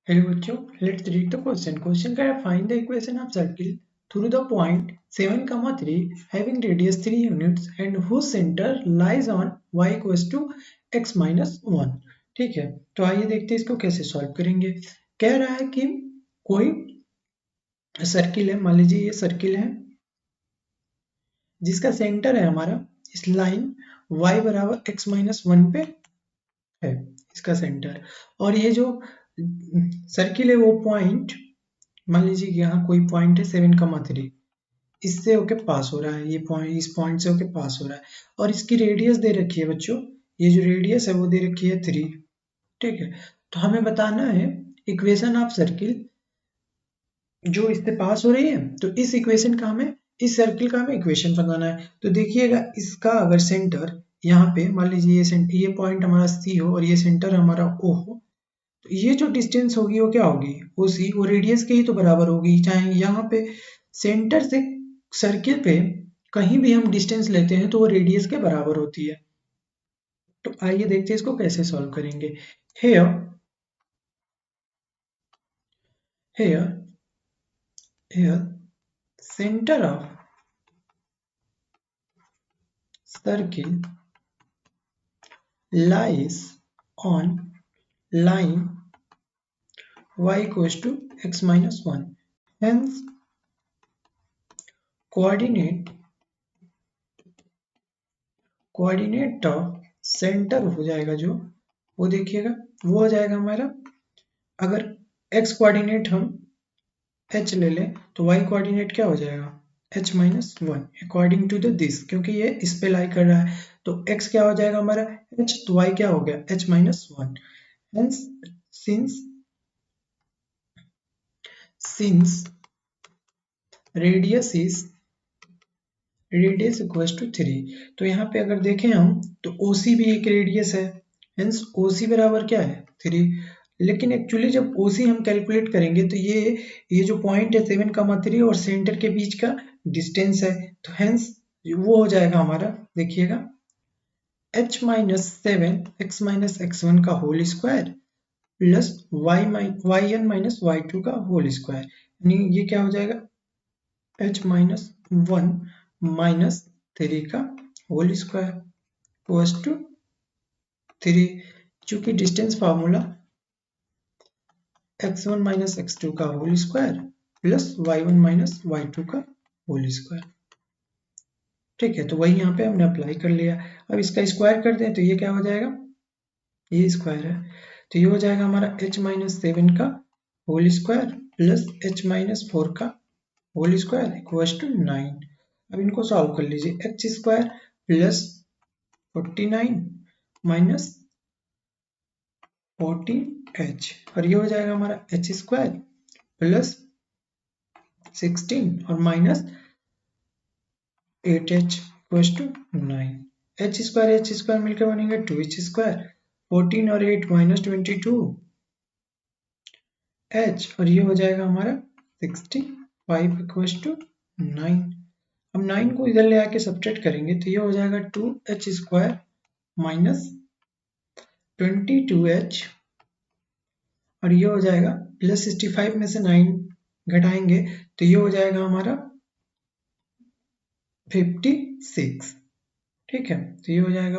Hello बच्चों, let's read the question. Question का है find the equation of circle through the point 7, 3 having radius 3 units and whose center lies on y equals to x minus 1. ठीक है, तो आइए देखते हैं इसको कैसे सॉल्व करेंगे। कह रहा है कि कोई सर्किल है, मान लीजिए ये सर्किल है जिसका सेंटर है हमारा इस लाइन y बराबर x माइनस 1 पे है, इसका सेंटर। और ये जो सर्किल है वो पॉइंट, मान लीजिए यहाँ कोई पॉइंट है 7, 3, इससे होके पास हो रहा है, ये पॉइंट इस पॉइंट से होके पास हो रहा है और इसकी रेडियस दे रखी है बच्चों, ये जो रेडियस है वो दे रखी है 3। ठीक है, तो हमें बताना है इक्वेशन ऑफ सर्किल जो इससे पास हो रही है। तो इस इक्वेशन का हमें, इस सर्किल का हमें इक्वेशन बताना है। तो देखिएगा, इसका अगर सेंटर यहाँ पे मान लीजिए ये पॉइंट हमारा सी हो और ये सेंटर हमारा ओ हो, तो ये जो डिस्टेंस होगी वो क्या होगी, वो सी, वो रेडियस के ही तो बराबर होगी। चाहे यहाँ पे सेंटर से सर्किल पे कहीं भी हम डिस्टेंस लेते हैं तो वो रेडियस के बराबर होती है। तो आइए देखते हैं इसको कैसे सॉल्व करेंगे। Here here here centre of circle lies on line y equals to x minus 1. Hence, coordinate of centre हो जाएगा जो, वो देखिएगा वो हो जाएगा हमारा, अगर x कोऑर्डिनेट हम h ले लें तो y कोऑर्डिनेट क्या हो जाएगा h minus 1 according to the this, क्योंकि ये इस पे लाई कर रहा है। तो x क्या हो जाएगा हमारा h, तो y क्या हो गया h minus 1। Hence since radius equals to 3, तो यहाँ पे अगर देखें हम तो OC भी एक रेडियस है, हेंस OC बराबर क्या है 3। लेकिन एक्चुअली जब OC हम कैलकुलेट करेंगे तो ये जो पॉइंट है 7, 3 और सेंटर के बीच का डिस्टेंस है, तो हेंस वो हो जाएगा हमारा, देखिएगा h minus 7 x minus x1 का whole square plus yn minus y2 का होल स्क्वायर, यानी ये क्या हो जाएगा h माइनस 1 माइनस 3 का होल स्क्वायर इक्वल्स टू 3। चूंकि distance formula x1 minus x2 का whole square plus y1 minus y2 का होल स्क्वायर। ठीक है, तो वही यहाँ पे हमने अप्लाई कर लिया। अब इसका स्क्वायर कर दें तो ये क्या हो जाएगा, ये स्क्वायर है तो ये हो जाएगा हमारा h माइनस 7 का whole square plus h minus 4 का होल स्क्वायर इक्वल्स टू 9। अब इनको सॉल्व कर लीजिए, x square plus 49 minus 14h, और ये हो जाएगा हमारा एच स्क्वायर प्लस 16 और minus 8h equals to 9। H square मिलकर बनेगा 2h स्क्वायर, 14 और 8 माइनस 22 h, और ये हो जाएगा हमारा 65 इक्वल्स टू 9। हम 9 को इधर ले आके सब्ट्रैक्ट करेंगे तो ये हो जाएगा 2h स्क्वायर माइनस 22h, और ये हो जाएगा प्लस 65 में से 9 घटाएंगे तो ये हो जाएगा हमारा 56। ठीक है, तो ये हो जाएगा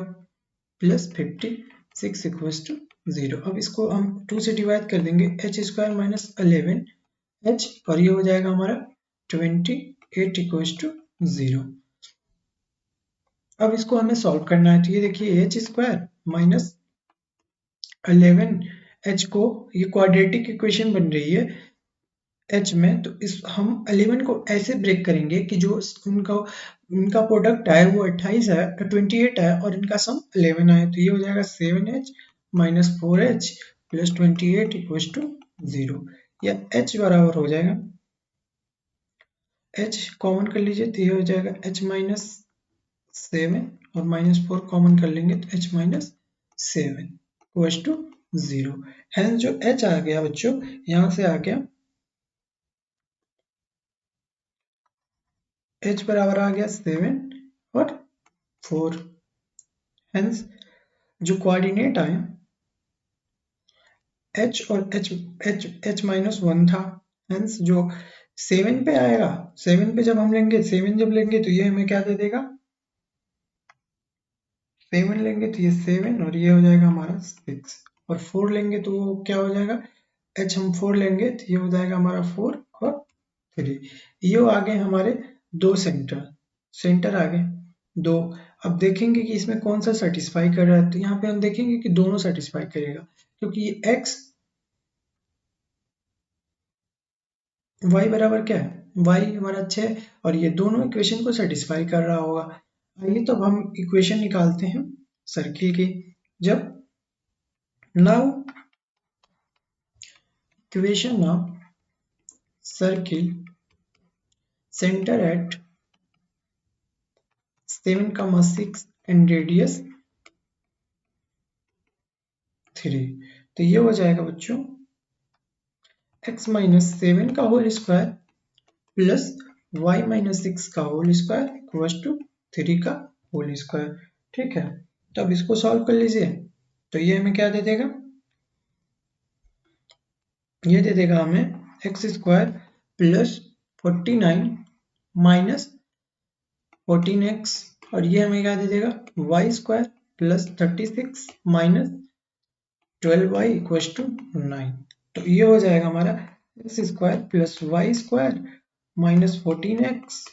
प्लस 56 इक्वल्स टू 0। अब इसको हम 2 से डिवाइड कर देंगे, h स्क्वायर माइनस 11h, और ये हो जाएगा हमारा 28 इक्वल्स टू 0। अब इसको हमें सॉल्व करना है, तो ये देखिए h स्क्वायर माइनस 11h को, ये क्वाड्रेटिक इक्वेशन बन रही है h में, तो इस हम 11 को ऐसे ब्रेक करेंगे कि जो इनका प्रोडक्ट आए वो 28 है, 28 है और इनका सम 11 आए, तो ये हो जाएगा 7h minus 4h plus 28 equals to 0। या h बराबर हो जाएगा, h कॉमन कर लीजिए तो ये हो जाएगा h माइनस 7 और माइनस 4 कॉमन कर लेंगे तो h minus 7 equals to 0। Hence जो h आ गया बच्चों, यहाँ से आ गया h बराबर आ गया 7 और 4। हेंस जो कोऑर्डिनेट आए h और h माइनस वन था, हेंस जो 7 पे आएगा, 7 पे जब हम लेंगे, 7 जब लेंगे तो ये हमें क्या दे देगा, 7 लेंगे तो ये 7 और ये हो जाएगा हमारा 6, और 4 लेंगे तो वो क्या हो जाएगा, h हम 4 लेंगे तो ये हो जाएगा हमारा 4 और 3। ये आ गए हमारे दो सेंटर आ गए दो। अब देखेंगे कि इसमें कौन सा सेटिस्फाई कर रहा है, तो यहाँ पे हम देखेंगे कि दोनों सेटिस्फाई करेगा, क्योंकि ये x y बराबर क्या है, y हमारा 6 और ये दोनों इक्वेशन को सेटिस्फाई कर रहा होगा। आइए तो अब हम इक्वेशन निकालते हैं सर्किल की। जब now equation of circle center at 7,6 and radius 3, तो ये हो जाएगा बच्चों x माइनस 7 का whole square plus y minus 6 का होल स्क्वायर इक्वल टू 3 का होल स्क्वायर। ठीक है, तो अब इसको सॉल्व कर लीजिए, तो ये हमें क्या दे देगा, ये दे देगा हमें x square plus 49 minus 14x, और ये हमें क्या दे देगा Y square plus 36 minus 12y equal to 9। तो ये हो जाएगा हमारा X square plus Y square minus 14x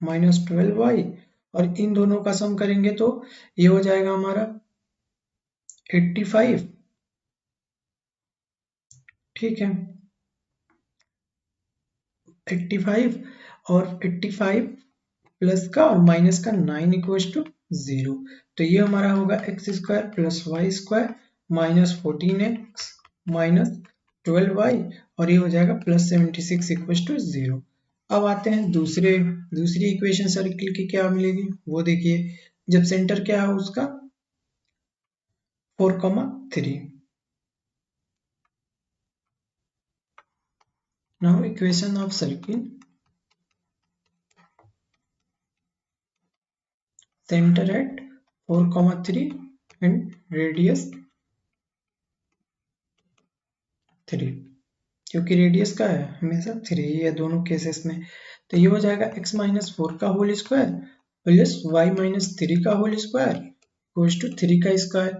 minus 12y, और इन दोनों का सम करेंगे तो ये हो जाएगा हमारा 85। ठीक है, 85 और 85 प्लस का और माइनस का 9 इक्वल टू 0। तो ये हमारा होगा X square plus Y square minus 14x minus 12y, और ये हो जाएगा प्लस 76 इक्वल टू 0। अब आते हैं दूसरी इक्वेशन सर्किल की क्या मिलेगी वो देखिए। जब सेंटर क्या है उसका 4,3। Now equation of circle center at 4,3 and radius 3, क्योंकि रेडियस का है हमेशा 3 है दोनों केसेस में। तो ये हो जाएगा x माइनस 4 का whole square plus y minus 3 का होल स्क्वायर इक्वल्स टू 3 का स्क्वायर।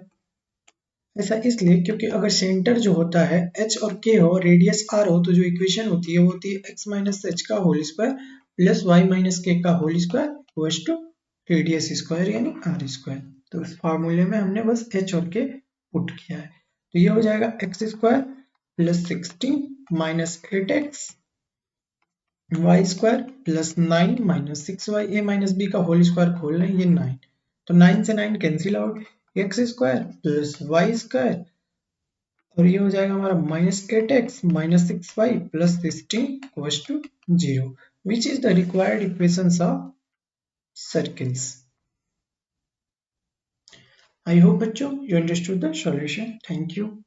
ऐसा इसलिए क्योंकि अगर सेंटर जो होता है h और k हो, रेडियस r हो, तो जो इक्वेशन होती है वो होती है x माइनस h का whole square plus y minus k का whole square equals to radius square यानी r स्क्वायर। तो इस फार्मूले में हमने बस h और k पुट किया है, तो ये हो जाएगा x square plus 16 minus 8x Y square plus 9 minus 6y, a minus B का होल स्क्वायर खोल रहे हैं, ये 9, तो 9 से 9 cancel out, X square plus Y square, और ये हो जाएगा हमारा minus 8x minus 6y plus 16 equals to 0, which is the required equations of circles. I hope बच्चों you understood the solution. Thank you.